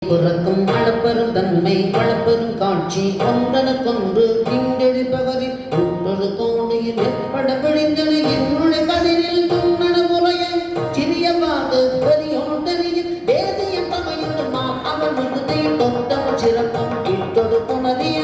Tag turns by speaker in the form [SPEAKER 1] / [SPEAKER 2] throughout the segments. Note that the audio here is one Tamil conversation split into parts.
[SPEAKER 1] பிறக்கும் அளப்பெரும் தன்மை வளப்பெரும் காட்சி ஒன்றனுக்கொன்று கிண்டெழி பகரில் ஒன்றொரு தோணியில் எப்பட விழிந்தன என்னுடைய கதிரில் துண்ணன முறைய சிறிய வாக்கு பெரியோண்டறியில் வேதிய தமையுமா அவன் முகத்தை தொத்தமும் சிறப்பும் இட்டொரு புணரிய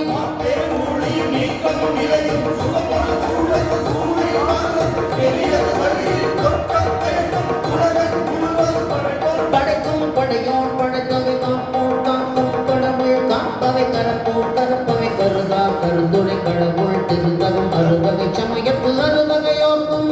[SPEAKER 1] படைக்கும் படையோன் படைத்தவை காப்போம் காக்கும் கடவுள் காப்பவை கரப்போம் கரப்பவை கருதா கருதுரை கடவுள் திருத்தகும் அறுவகை சமயத்து அறுவகையோர்க்கும்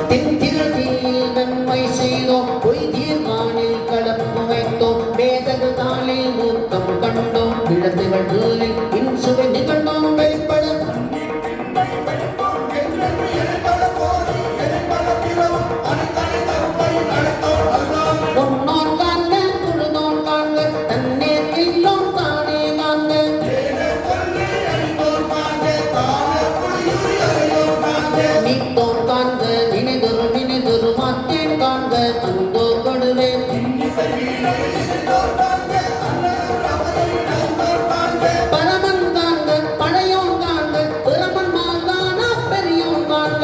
[SPEAKER 1] தின்திரத்தில் நன்மை செய்தோம் பொய்தீர் வானில் கலப்பு வைத்தோம் வேதகு தாளில் மூக்கம் கண்டோம் விழத்துகள் தூளில் இன்சுவை நிகழ்ந்தோம் வெளிப்பட பொன்னோன் காண்க குழுதோன் காண்க தன்னே இல்லோன் தானே காண்க நீத்தோன் காண்க நினைதொரு மாத்தேன் காண்க அந்தோ கொடுவேன் பரமன் காண்க பழையோன் காண்க பிரமன் மாகாண பெரியோன் காண்க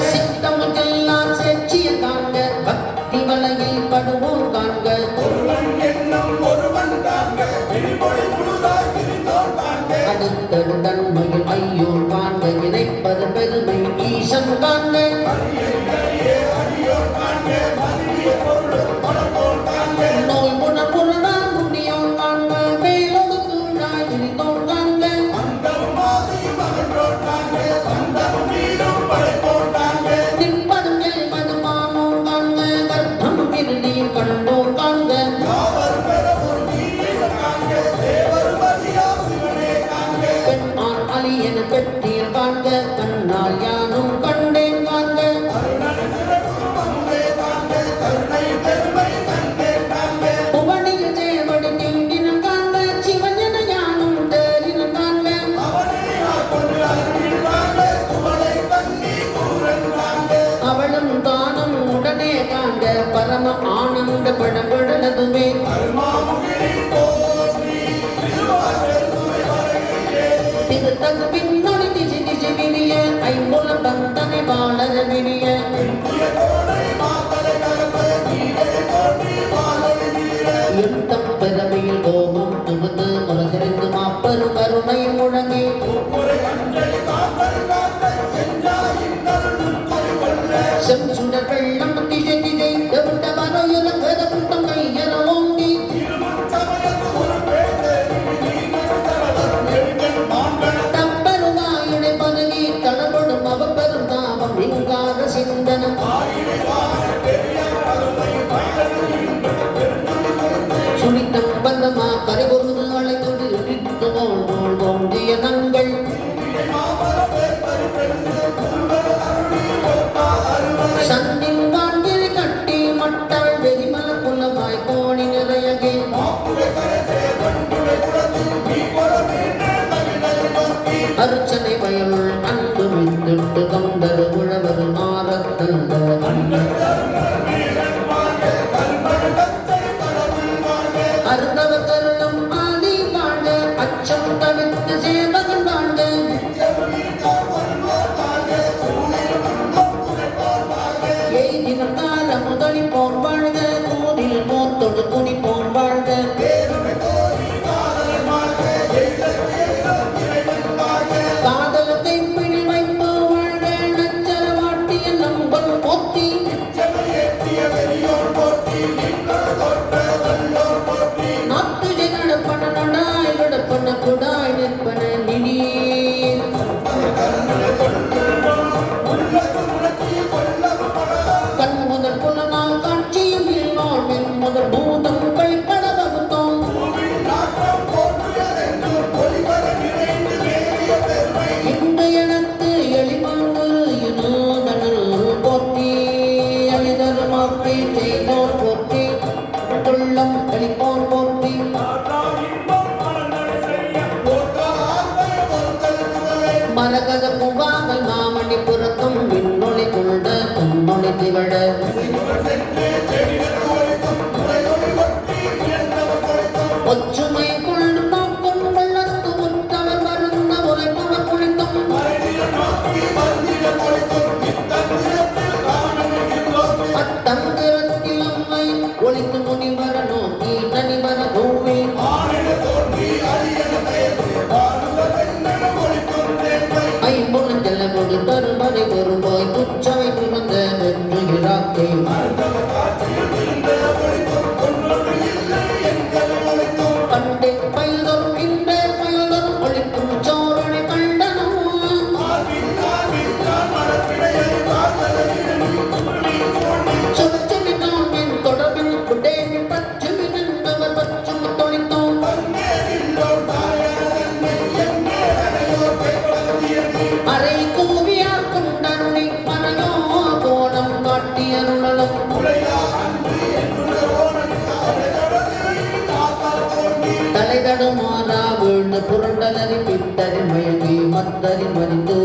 [SPEAKER 1] சித்தமுக்கெல்லாம் சேட்சிய காண்க பக்தி வலையில் படுவோம் காண்க அடுத்தது தன்மையில் ஐயோன் காண்க இணைப்பது பெருமை ஈசன் காண்க நோய் குணமுரணா முனியோன் காண்க மேலோடு கூழாய் விரிந்தோன் காண்க நிற்பதும் எல்வதும் மானோன் காண்க கர்ப்பம் விருதியும் கண்டோன் காண்க பெண்ணான் அலி என பெற்றீர் காண்க கண்ணால் யானும் கண்டேன் காண்க புவனியில் தேவடி திண்டினம் காண்க சிவன் என யானும் தேரினம் காண்க அவளும் தானும் உடனே காண்க பரம ஆனந்த பழம்படலதுவே திருத்தகு பின்னொழி திசி திசி விரிய ஐம்புல பந்தனை வாழர விரிய எந்தம் பெருமையில் கோபம் துகுது உலகறிந்து மாப்பெரும் கருணை முழங்கி செம்சுடர் வெள்ளம் திசை திசை எவிட்ட வரையுல கதகுண்டம் கையற ஓங்கி தப்பருவாயுடை பதவி தளபடும் அவப்பெரும் மரகத பூவாகல் மாமணி புறத்தும் விண்ணொளி கொண்ட பொன்னொளி திகழ ஒற்றுமை கொண்டு நோக்கும் வெள்ளத்து உற்றவர் வருந்த உரைப்பவர் குளித்தும் அத்தங்கிரத்தில் அம்மை ஒளித்து முனிவர நோக்கி தனிவர தூவி ஐம்பொழு செல்லமொழி தருமறை ஒருவாய் துச்சவை புமந்த வென்று இராக்கை பண்டை பயிலும் இன்றே பயிலும் ஒளிக்கும் சோழனை கண்டனும் சுற்றுமினோம் என் தொடர்பில் குடேன் பச்சுமினவர் பச்சும் தொழித்தோம் அரை கூவியார் கொண்டனை மனையோ கோணம் காட்டியருளும் தலைதடுமாறா வீழ்ந்து புரண்டலறி பித்தறி மயங்கி மத்தறி மறிந்து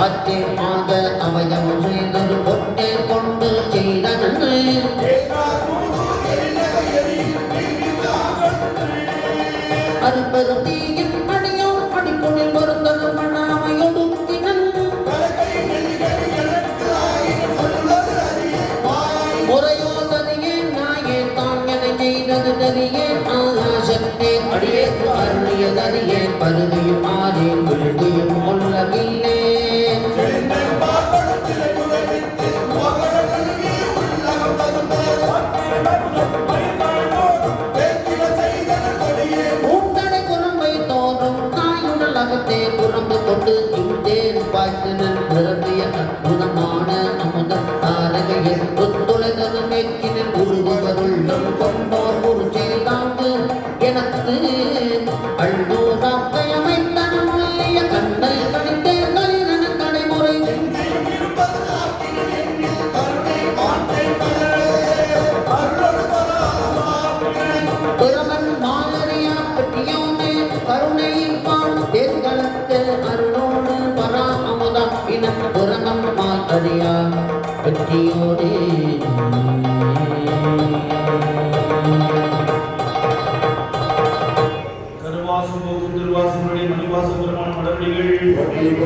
[SPEAKER 1] ஆற்றே ஆக அவயவம் செய்தது பொட்டே கொண்டு செய்த நன்மை அருப்பெரும் தீயின் அடியோ அடிப்பொழில் வருந்தது மண்ணாமையொடுக்கினன் முறையோ தனியே நாயே தான் என செய்தது தனியே ஆகாசத்தே அடியேற்று அருளியதறியே பருகையும் ஆறேன் விழுகையும் கொள்ளவில்லை ஊட்டடை குரம்பை தோறும் தாயுடல் அகத்தே குரம்பு கொண்டு இந்தேன் பாய்த்தினன் நிரம்பிய அற்புதமான அமுத தாரகையை ஒத்துழைதது மேற்கினில் உருகுவருள்ளம் கொண்டோர் ஒரு செய்தாங்கு எனக்கு அள்ளூராக்கையமைத்தனமுள்ளிய கண்ணல் கணித்தே கலிரன கடைமுறை பிறவன் மாலரியா பெற்றியோமே கருணைப்பான் தேர்தலத்து அருளோடு பரா அமுதம் இன பிறவன் மாலரியா பெற்றியோடே
[SPEAKER 2] கருவாசம் போகும் திருவாசம் மணிவாசம் பெருமான மடவடிகள்